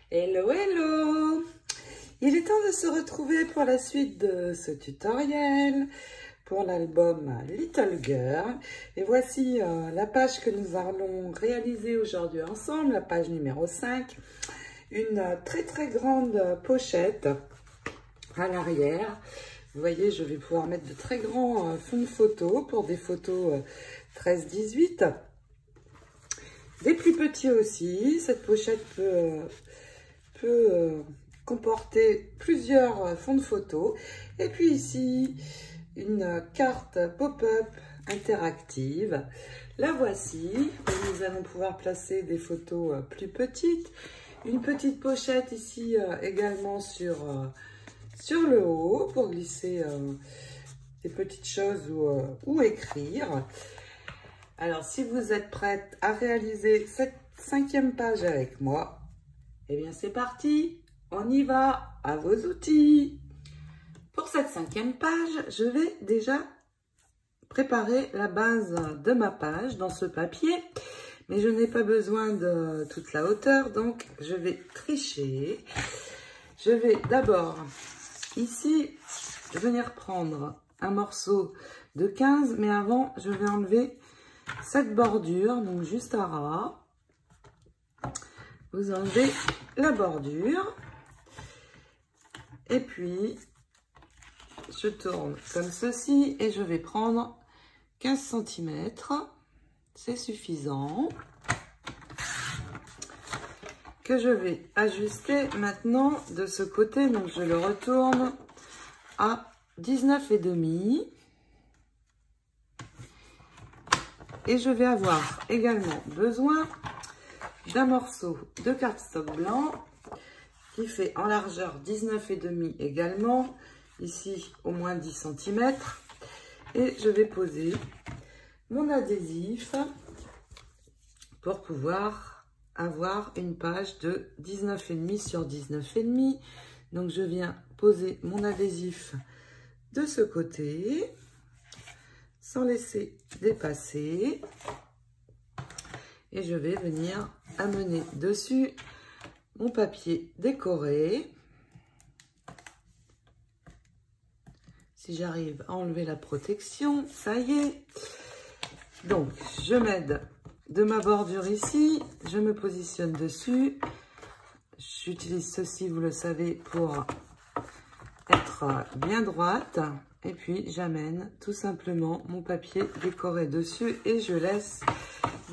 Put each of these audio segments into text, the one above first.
Hello, hello! Il est temps de se retrouver pour la suite de ce tutoriel pour l'album Little Girl. Et voici la page que nous allons réaliser aujourd'hui ensemble, la page numéro 5. Une très grande pochette à l'arrière. Vous voyez, je vais pouvoir mettre de très grands fonds de photos pour des photos 13-18. Des plus petits aussi. Cette pochette peut comporter plusieurs fonds de photos. Et puis ici, une carte pop-up interactive. La voici. Nous allons pouvoir placer des photos plus petites. Une petite pochette ici également sur le haut pour glisser des petites choses ou écrire. Alors, si vous êtes prête à réaliser cette 5e page avec moi, eh bien, c'est parti, on y va, à vos outils. Pour cette 5e page, je vais déjà préparer la base de ma page dans ce papier, mais je n'ai pas besoin de toute la hauteur, donc je vais tricher. Je vais d'abord, ici, venir prendre un morceau de 15, mais avant, je vais enlever cette bordure, donc juste à ras. Vous enlevez la bordure. Et puis, je tourne comme ceci et je vais prendre 15 cm. C'est suffisant. Que je vais ajuster maintenant de ce côté. Donc, je le retourne à 19,5. Et je vais avoir également besoin d'un morceau de cardstock blanc qui fait en largeur 19,5 également, ici au moins 10 cm. Et je vais poser mon adhésif pour pouvoir avoir une page de 19,5 sur 19,5. Donc je viens poser mon adhésif de ce côté, sans laisser dépasser. Et je vais venir amener dessus mon papier décoré. Si j'arrive à enlever la protection, ça y est. Donc, je m'aide de ma bordure ici. Je me positionne dessus. J'utilise ceci, vous le savez, pour être bien droite. Et puis, j'amène tout simplement mon papier décoré dessus et je laisse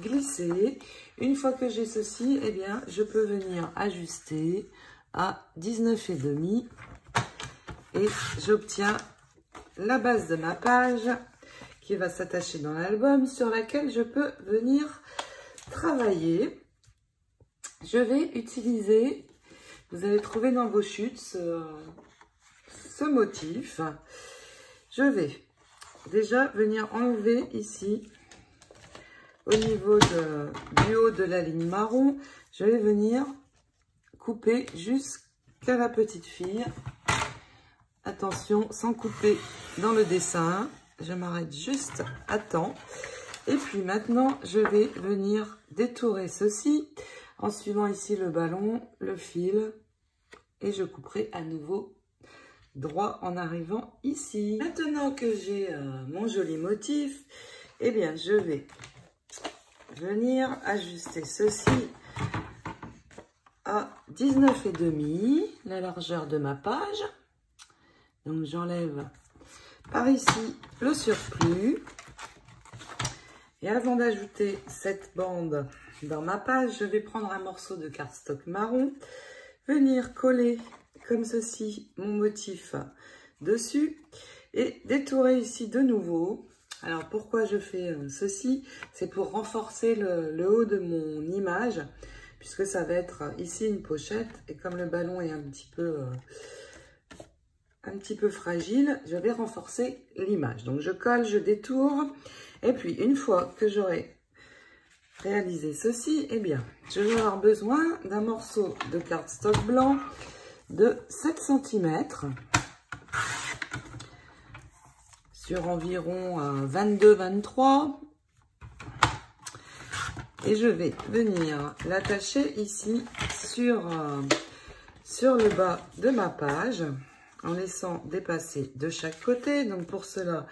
glisser. Une fois que j'ai ceci, eh bien, je peux venir ajuster à 19,5 et j'obtiens la base de ma page qui va s'attacher dans l'album sur laquelle je peux venir travailler. Je vais utiliser, vous allez trouver dans vos chutes ce motif. Je vais déjà venir enlever ici, au niveau du haut de la ligne marron, je vais venir couper jusqu'à la petite fille. Attention, sans couper dans le dessin, je m'arrête juste à temps. Et puis maintenant, je vais venir détourer ceci en suivant ici le ballon, le fil, et je couperai à nouveau droit en arrivant ici. Maintenant que j'ai mon joli motif, eh bien je vais venir ajuster ceci à 19,5, la largeur de ma page. Donc j'enlève par ici le surplus. Et avant d'ajouter cette bande dans ma page, je vais prendre un morceau de cardstock marron, venir coller comme ceci mon motif dessus et détourer ici de nouveau. Alors pourquoi je fais ceci? C'est pour renforcer le haut de mon image, puisque ça va être ici une pochette et comme le ballon est un petit peu fragile, je vais renforcer l'image. Donc je colle, je détourne et puis une fois que j'aurai réalisé ceci, eh bien je vais avoir besoin d'un morceau de cardstock blanc de 7 cm sur environ 22-23. Et je vais venir l'attacher ici sur le bas de ma page en laissant dépasser de chaque côté. Donc pour cela,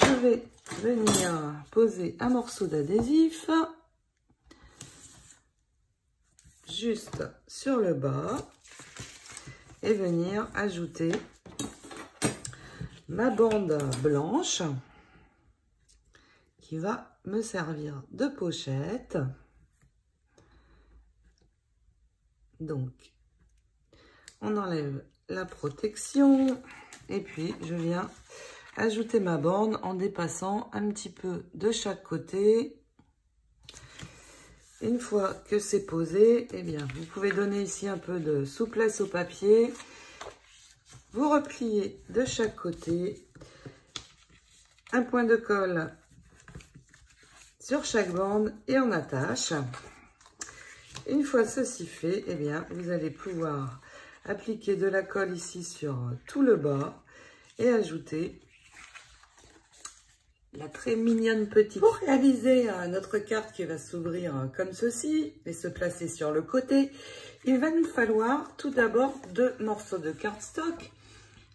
je vais venir poser un morceau d'adhésif juste sur le bas et venir ajouter ma bande blanche qui va me servir de pochette. Donc, on enlève la protection et puis je viens ajouter ma bande en dépassant un petit peu de chaque côté. Une fois que c'est posé, eh bien, vous pouvez donner ici un peu de souplesse au papier. Vous repliez de chaque côté. Un point de colle sur chaque bande et on attache. Une fois ceci fait, eh bien, vous allez pouvoir appliquer de la colle ici sur tout le bas et ajouter la très mignonne petite. Pour réaliser notre carte qui va s'ouvrir comme ceci et se placer sur le côté, il va nous falloir tout d'abord 2 morceaux de cardstock.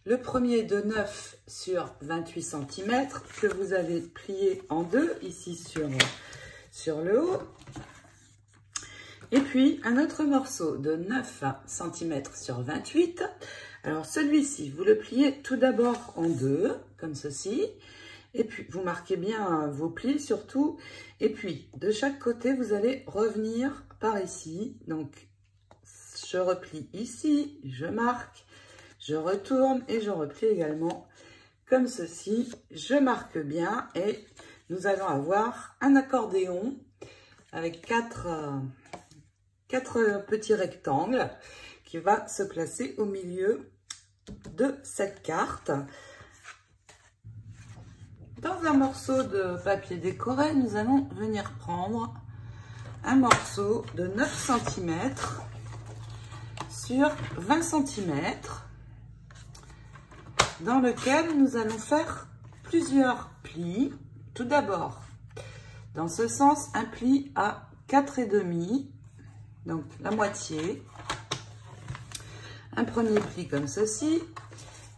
Le premier de 9 sur 28 cm que vous allez plier en deux ici sur le haut. Et puis un autre morceau de 9 cm sur 28. Alors celui-ci, vous le pliez tout d'abord en deux, comme ceci. Et puis, vous marquez bien vos plis surtout. Et puis, de chaque côté, vous allez revenir par ici. Donc, je replie ici, je marque, je retourne et je replie également comme ceci. Je marque bien et nous allons avoir un accordéon avec quatre petits rectangles qui va se placer au milieu de cette carte. Dans un morceau de papier décoré, nous allons venir prendre un morceau de 9 cm sur 20 cm dans lequel nous allons faire plusieurs plis. Tout d'abord, dans ce sens, un pli à 4,5, donc la moitié. Un premier pli comme ceci.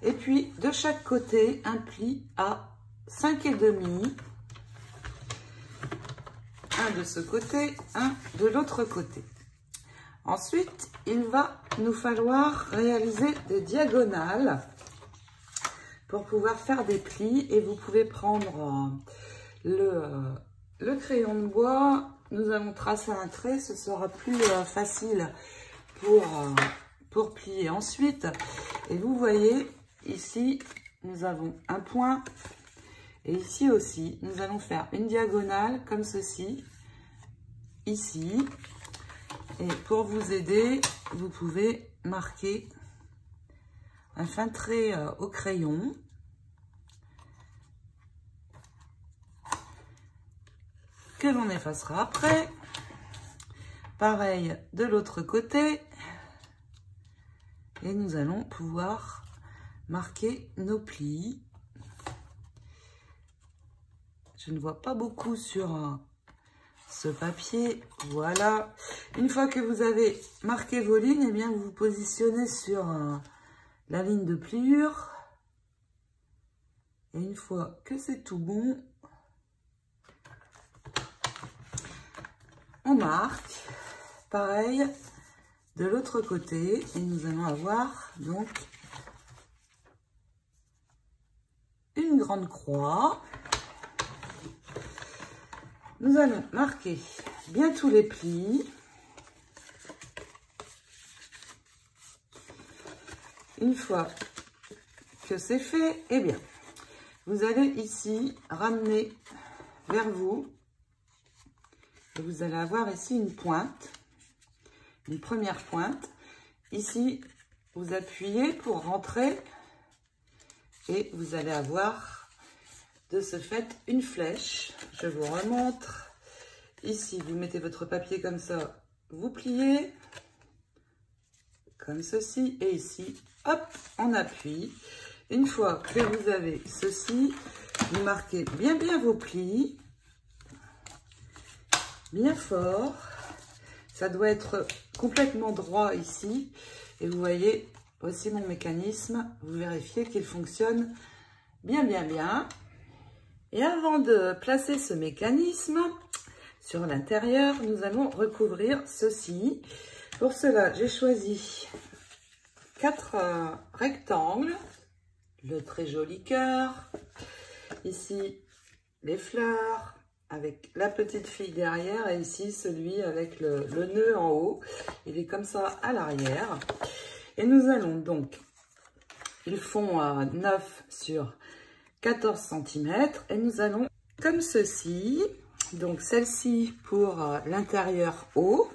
Et puis, de chaque côté, un pli à 5,5, un de ce côté, un de l'autre côté. Ensuite, il va nous falloir réaliser des diagonales pour pouvoir faire des plis et vous pouvez prendre le crayon de bois. Nous allons tracer un trait, ce sera plus facile pour plier ensuite. Et vous voyez, ici, nous avons un point. Et ici aussi, nous allons faire une diagonale comme ceci, ici. Et pour vous aider, vous pouvez marquer un fin trait au crayon. Que l'on effacera après. Pareil de l'autre côté. Et nous allons pouvoir marquer nos plis. Je ne vois pas beaucoup sur ce papier. Voilà. Une fois que vous avez marqué vos lignes, eh bien, vous vous positionnez sur la ligne de pliure. Et une fois que c'est tout bon, on marque. Pareil de l'autre côté. Et nous allons avoir donc une grande croix. Nous allons marquer bien tous les plis. Une fois que c'est fait, eh bien, vous allez ici ramener vers vous. Et vous allez avoir ici une pointe, une première pointe. Ici, vous appuyez pour rentrer et vous allez avoir de ce fait une flèche. Je vous remontre. Ici, vous mettez votre papier comme ça, vous pliez comme ceci et ici, hop, on appuie. Une fois que vous avez ceci, vous marquez bien vos plis bien fort. Ça doit être complètement droit ici. Et vous voyez, voici mon mécanisme. Vous vérifiez qu'il fonctionne bien, bien, bien. Et avant de placer ce mécanisme sur l'intérieur, nous allons recouvrir ceci. Pour cela, j'ai choisi 4 rectangles. Le très joli cœur. Ici, les fleurs avec la petite fille derrière. Et ici, celui avec le nœud en haut. Il est comme ça à l'arrière. Et nous allons donc, ils font 9 sur 14 cm. Et nous allons comme ceci. Donc, celle-ci pour l'intérieur haut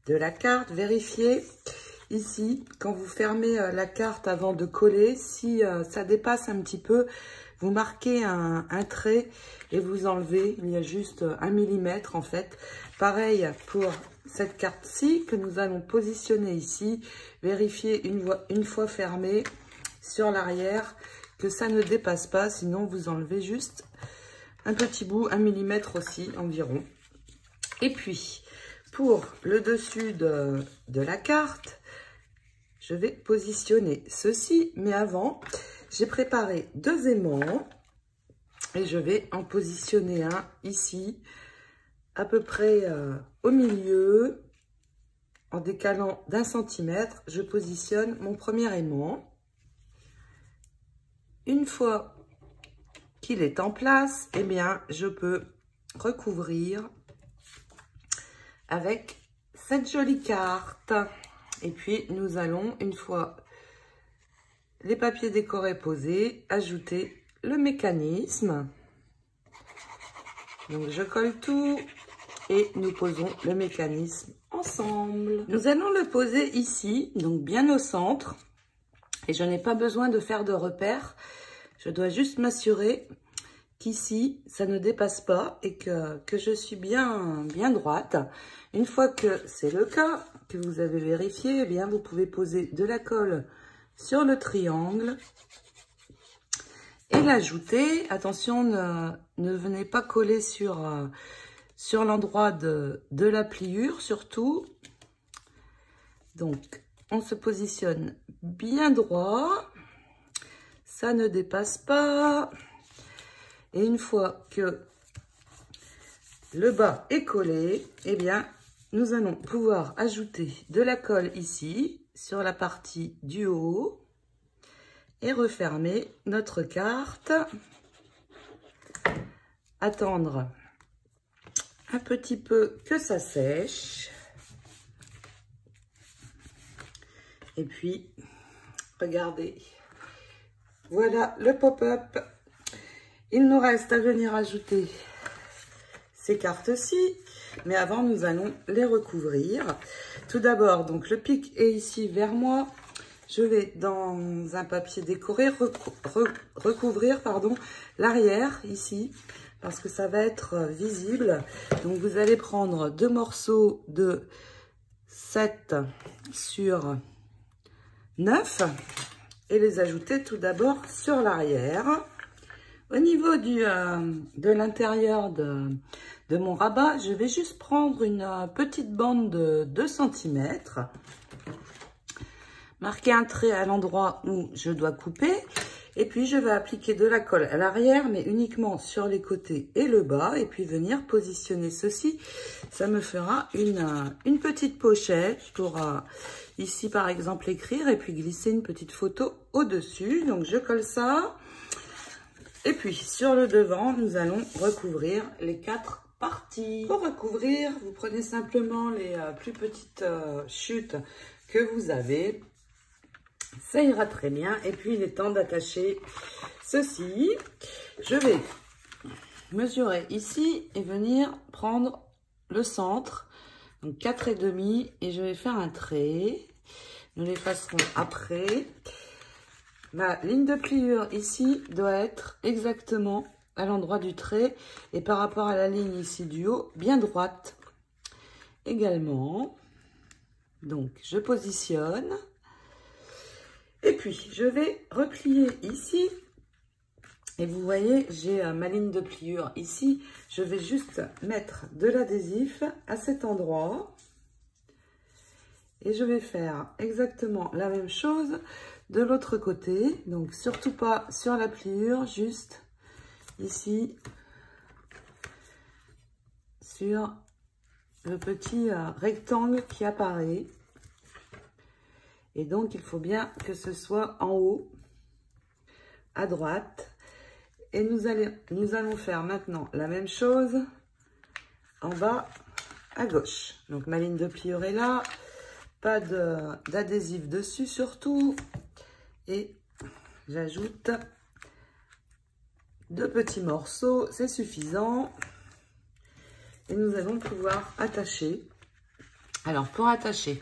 de la carte. Vérifiez ici, quand vous fermez la carte avant de coller, si ça dépasse un petit peu, vous marquez un trait et vous enlevez. Il y a juste 1 mm en fait. Pareil pour cette carte-ci que nous allons positionner ici. Vérifiez une fois fermée sur l'arrière que ça ne dépasse pas. Sinon, vous enlevez juste un petit bout, 1 mm aussi environ. Et puis, pour le dessus de la carte, je vais positionner ceci. Mais avant, j'ai préparé 2 aimants. Et je vais en positionner un ici, à peu près au milieu. En décalant d'1 centimètre, je positionne mon premier aimant. Une fois qu'il est en place, eh bien, je peux recouvrir avec cette jolie carte. Et puis, nous allons, une fois les papiers décorés posés, ajouter le mécanisme. Donc, je colle tout et nous posons le mécanisme ensemble. Nous allons le poser ici, donc bien au centre. Et je n'ai pas besoin de faire de repères. Je dois juste m'assurer qu'ici, ça ne dépasse pas et que je suis bien droite. Une fois que c'est le cas, que vous avez vérifié, eh bien, vous pouvez poser de la colle sur le triangle et l'ajouter. Attention, ne venez pas coller sur l'endroit de la pliure, surtout. Donc, on se positionne bien droit. Ça ne dépasse pas. Et une fois que le bas est collé, eh bien, nous allons pouvoir ajouter de la colle ici, sur la partie du haut, et refermer notre carte. Attendre un petit peu que ça sèche. Et puis, regardez, voilà le pop-up. Il nous reste à venir ajouter ces cartes-ci, mais avant, nous allons les recouvrir. Tout d'abord, donc le pic est ici vers moi. Je vais dans un papier décoré recouvrir l'arrière ici, parce que ça va être visible. Donc, vous allez prendre 2 morceaux de 7 sur 9 et les ajouter tout d'abord sur l'arrière. Au niveau de l'intérieur de mon rabat, je vais juste prendre une petite bande de 2 cm, marquer un trait à l'endroit où je dois couper, et puis je vais appliquer de la colle à l'arrière, mais uniquement sur les côtés et le bas, et puis venir positionner ceci. Ça me fera une petite pochette pour ici par exemple écrire, et puis glisser une petite photo au-dessus. Donc je colle ça. Et puis, sur le devant, nous allons recouvrir les 4 parties. Pour recouvrir, vous prenez simplement les plus petites chutes que vous avez. Ça ira très bien. Et puis, il est temps d'attacher ceci. Je vais mesurer ici et venir prendre le centre. Donc, 4,5 et je vais faire un trait. Nous les effacerons après. Ma ligne de pliure ici doit être exactement à l'endroit du trait et par rapport à la ligne ici du haut, bien droite également. Donc, je positionne et puis je vais replier ici Et vous voyez, j'ai ma ligne de pliure ici. Je vais juste mettre de l'adhésif à cet endroit. Et je vais faire exactement la même chose de l'autre côté. Donc, surtout pas sur la pliure, juste ici, sur le petit rectangle qui apparaît. Et donc, il faut bien que ce soit en haut, à droite. Et nous allons faire maintenant la même chose en bas à gauche. Donc, ma ligne de pliure est là. Pas d'adhésif dessus surtout. Et j'ajoute 2 petits morceaux. C'est suffisant. Et nous allons pouvoir attacher. Alors, pour attacher,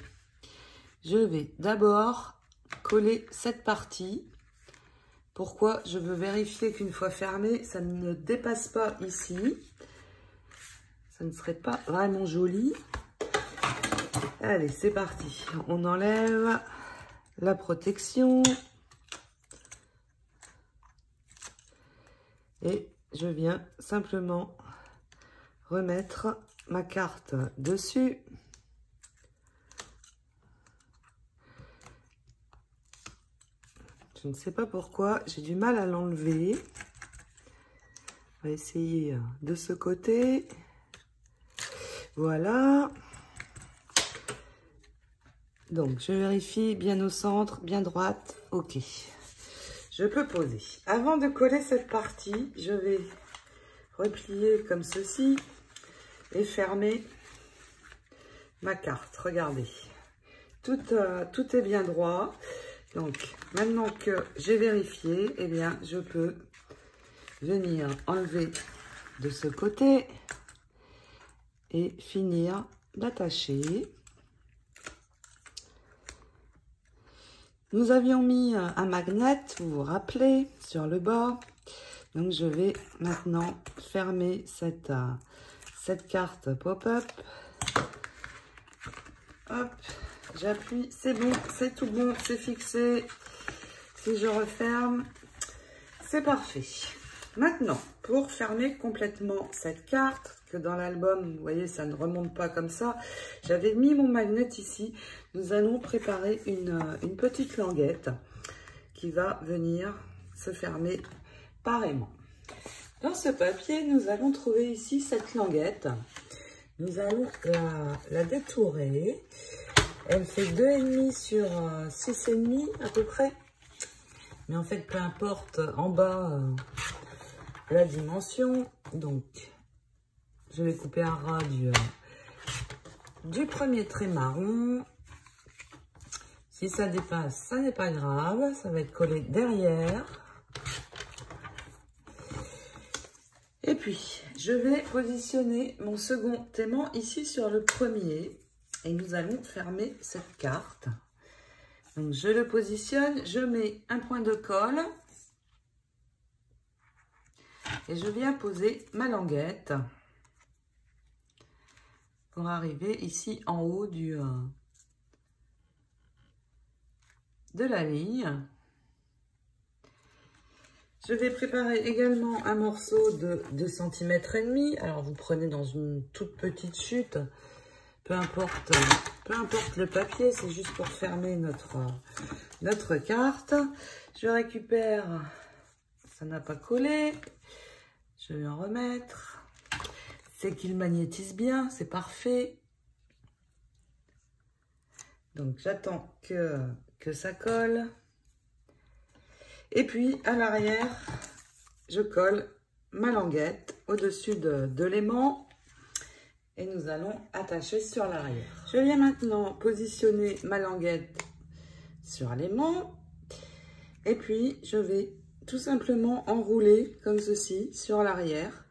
je vais d'abord coller cette partie. Pourquoi? Je veux vérifier qu'une fois fermé, ça ne dépasse pas ici. Ça ne serait pas vraiment joli. Allez, c'est parti. On enlève la protection. Et je viens simplement remettre ma carte dessus. Je ne sais pas pourquoi, j'ai du mal à l'enlever. On va essayer de ce côté. Voilà. Donc, je vérifie bien au centre, bien droite. Ok. Je peux poser. Avant de coller cette partie, je vais replier comme ceci et fermer ma carte. Regardez. Tout est bien droit. Donc, maintenant que j'ai vérifié, eh bien, je peux venir enlever de ce côté et finir d'attacher. Nous avions mis un magnet, vous vous rappelez, sur le bas. Donc, je vais maintenant fermer cette carte pop-up. Hop. J'appuie, c'est bon, c'est tout bon, c'est fixé. Si je referme, c'est parfait. Maintenant, pour fermer complètement cette carte, que dans l'album, vous voyez, ça ne remonte pas comme ça, j'avais mis mon magnet ici. Nous allons préparer une petite languette qui va venir se fermer pareillement. Dans ce papier, nous allons trouver ici cette languette. Nous allons la détourer. Elle fait 2,5 sur 6,5 à peu près. Mais en fait, peu importe en bas la dimension. Donc, je vais couper un ras du premier trait marron. Si ça dépasse, ça n'est pas grave. Ça va être collé derrière. Et puis, je vais positionner mon second aimant ici sur le premier. Et nous allons fermer cette carte. Donc, je le positionne, je mets un point de colle. Et je viens poser ma languette pour arriver ici en haut de la ligne. Je vais préparer également un morceau de 2,5 cm. Alors, vous prenez dans une toute petite chute. Peu importe le papier, c'est juste pour fermer notre carte. Je récupère, ça n'a pas collé. Je vais en remettre. C'est qu'il magnétise bien, c'est parfait. Donc, j'attends que ça colle. Et puis, à l'arrière, je colle ma languette au-dessus de l'aimant. Et nous allons attacher sur l'arrière. Je viens maintenant positionner ma languette sur l'aimant. Et puis, je vais tout simplement enrouler comme ceci sur l'arrière.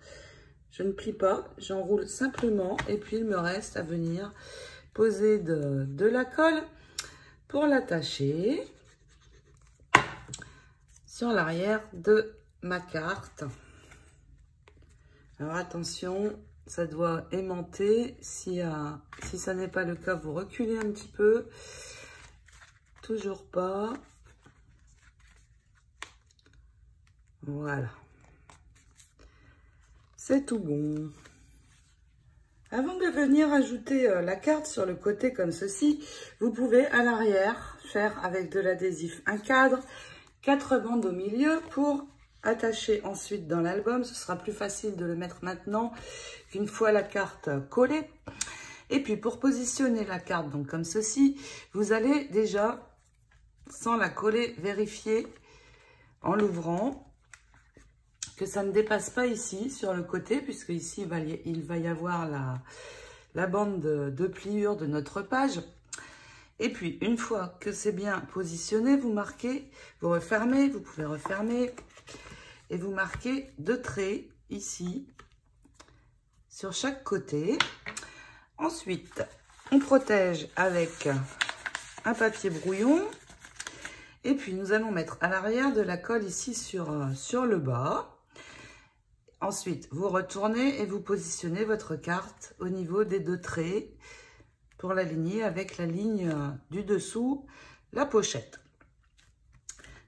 Je ne plie pas, j'enroule simplement. Et puis, il me reste à venir poser de la colle pour l'attacher sur l'arrière de ma carte. Alors, attention. Ça doit aimanter. Si ça n'est pas le cas, vous reculez un petit peu. Toujours pas. Voilà. c'est tout bon. Avant de venir ajouter la carte sur le côté comme ceci, vous pouvez à l'arrière faire avec de l'adhésif un cadre, 4 bandes au milieu pour attacher ensuite dans l'album. Ce sera plus facile de le mettre maintenant qu'une fois la carte collée. Et puis pour positionner la carte donc comme ceci, vous allez déjà, sans la coller, vérifier en l'ouvrant que ça ne dépasse pas ici sur le côté, puisque ici il va y avoir la bande de pliure de notre page. Et puis une fois que c'est bien positionné, vous marquez, vous refermez, vous pouvez refermer et vous marquez 2 traits ici sur chaque côté. Ensuite, on protège avec un papier brouillon. Et puis, nous allons mettre à l'arrière de la colle ici sur le bas. Ensuite, vous retournez et vous positionnez votre carte au niveau des 2 traits pour l'aligner avec la ligne du dessous, la pochette.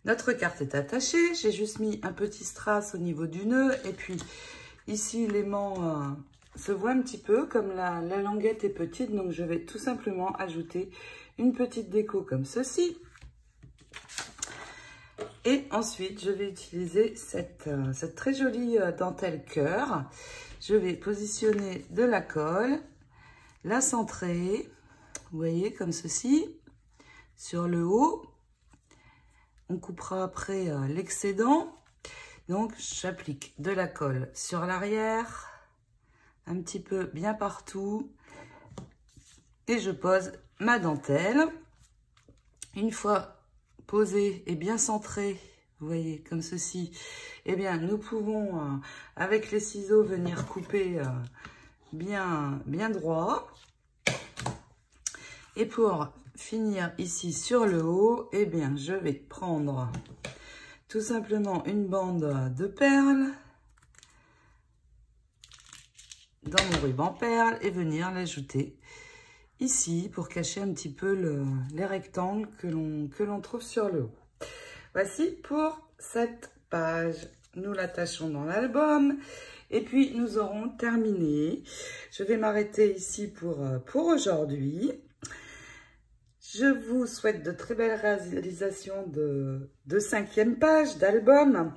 Notre carte est attachée. J'ai juste mis un petit strass au niveau du nœud. Et puis, ici, l'aimant se voit un petit peu. Comme la languette est petite, donc je vais tout simplement ajouter une petite déco comme ceci. Et ensuite, je vais utiliser cette très jolie dentelle cœur. Je vais positionner de la colle, la centrer, vous voyez, comme ceci, sur le haut. On coupera après l'excédent. Donc, j'applique de la colle sur l'arrière, un petit peu bien partout. Et je pose ma dentelle. Une fois posé et bien centré, vous voyez, comme ceci, eh bien, nous pouvons, avec les ciseaux, venir couper bien droit. Et pour finir ici sur le haut, eh bien, je vais prendre tout simplement une bande de perles dans mon ruban perle et venir l'ajouter ici pour cacher un petit peu les rectangles que l'on trouve sur le haut. Voici pour cette page. Nous l'attachons dans l'album et puis nous aurons terminé. Je vais m'arrêter ici pour aujourd'hui. Je vous souhaite de très belles réalisations de 5e page d'album.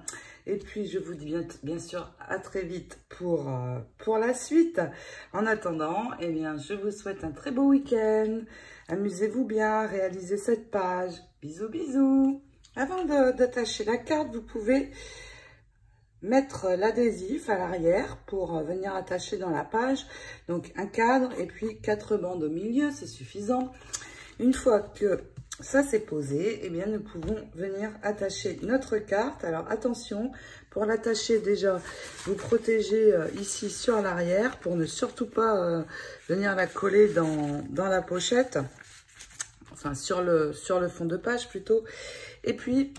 Et puis, je vous dis bien sûr à très vite pour la suite. En attendant, eh bien, je vous souhaite un très beau week-end. Amusez-vous bien, réalisez cette page. Bisous, bisous. Avant d'attacher la carte, vous pouvez mettre l'adhésif à l'arrière pour venir attacher dans la page. Donc, un cadre et puis 4 bandes au milieu, c'est suffisant. Une fois que ça c'est posé, eh bien nous pouvons venir attacher notre carte. Alors attention, pour l'attacher déjà, vous protégez ici sur l'arrière pour ne surtout pas venir la coller dans la pochette. Enfin sur le fond de page plutôt. Et puis,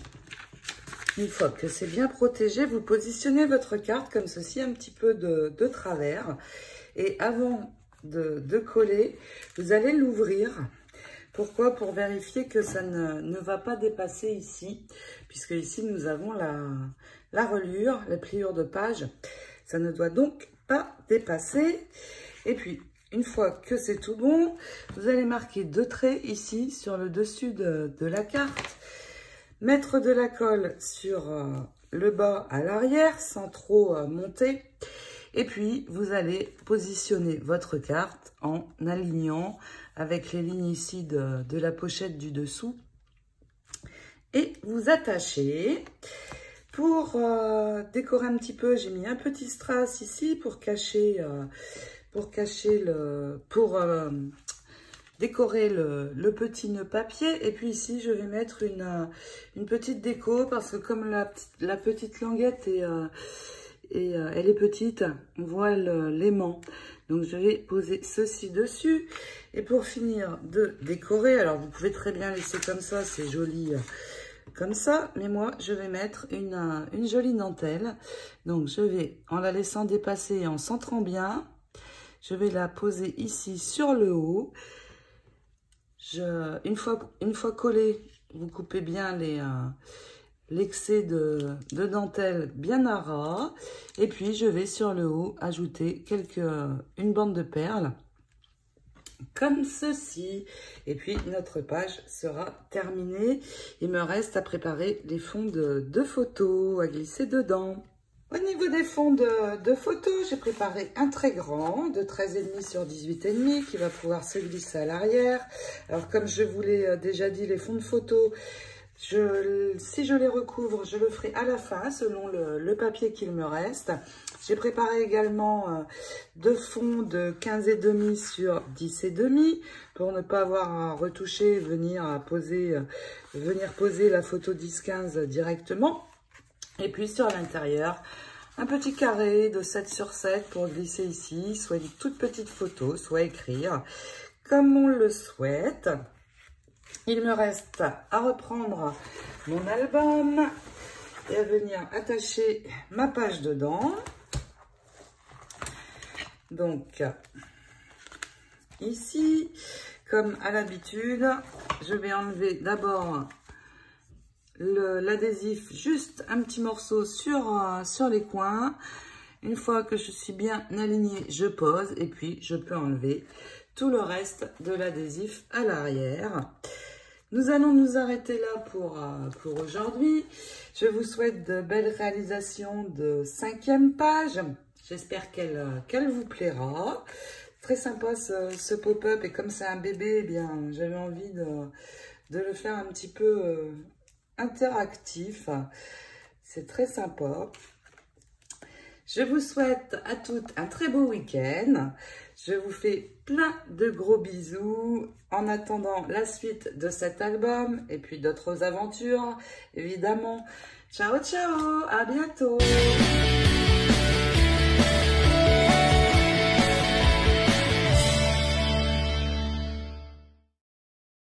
une fois que c'est bien protégé, vous positionnez votre carte comme ceci, un petit peu de travers. Et avant de coller, vous allez l'ouvrir. Pourquoi? Pour vérifier que ça ne va pas dépasser ici, puisque ici nous avons la reliure, la pliure de page. Ça ne doit donc pas dépasser. Et puis, une fois que c'est tout bon, vous allez marquer 2 traits ici sur le dessus de la carte. Mettre de la colle sur le bas à l'arrière sans trop monter. Et puis, vous allez positionner votre carte en alignant avec les lignes ici de la pochette du dessous. Et vous attachez. Pour décorer un petit peu, j'ai mis un petit strass ici pour décorer le petit nœud papier. Et puis ici, je vais mettre une petite déco parce que comme la petite languette elle est petite, on voit l'aimant. Donc, je vais poser ceci dessus. Et pour finir de décorer, alors vous pouvez très bien laisser comme ça, c'est joli comme ça. Mais moi, je vais mettre une jolie dentelle. Donc, je vais, en la laissant dépasser et en centrant bien, je vais la poser ici sur le haut. Une fois collée, vous coupez bien l'excès de dentelle bien à ras. Et puis, je vais sur le haut ajouter une bande de perles, comme ceci. Et puis, notre page sera terminée. Il me reste à préparer les fonds de photos à glisser dedans. Au niveau des fonds de photos, j'ai préparé un très grand de 13,5 sur 18,5 qui va pouvoir se glisser à l'arrière. Alors, comme je vous l'ai déjà dit, les fonds de photos, si je les recouvre, je le ferai à la fin selon le papier qu'il me reste. J'ai préparé également deux fonds de 15,5 sur 10,5 pour ne pas avoir à retoucher et venir poser la photo 10-15 directement. Et puis sur l'intérieur, un petit carré de 7 sur 7 pour glisser ici, soit une toute petite photo, soit écrire comme on le souhaite. Il me reste à reprendre mon album et à venir attacher ma page dedans. Donc, ici, comme à l'habitude, je vais enlever d'abord l'adhésif, juste un petit morceau sur les coins. Une fois que je suis bien alignée, je pose et puis je peux enlever tout le reste de l'adhésif à l'arrière. Nous allons nous arrêter là pour aujourd'hui. Je vous souhaite de belles réalisations de 5e page. J'espère qu'elle vous plaira. Très sympa ce pop-up et comme c'est un bébé, eh bien j'avais envie de le faire un petit peu interactif. C'est très sympa. Je vous souhaite à toutes un très beau week-end. Je vous fais plein de gros bisous en attendant la suite de cet album et puis d'autres aventures, évidemment. Ciao, ciao, à bientôt.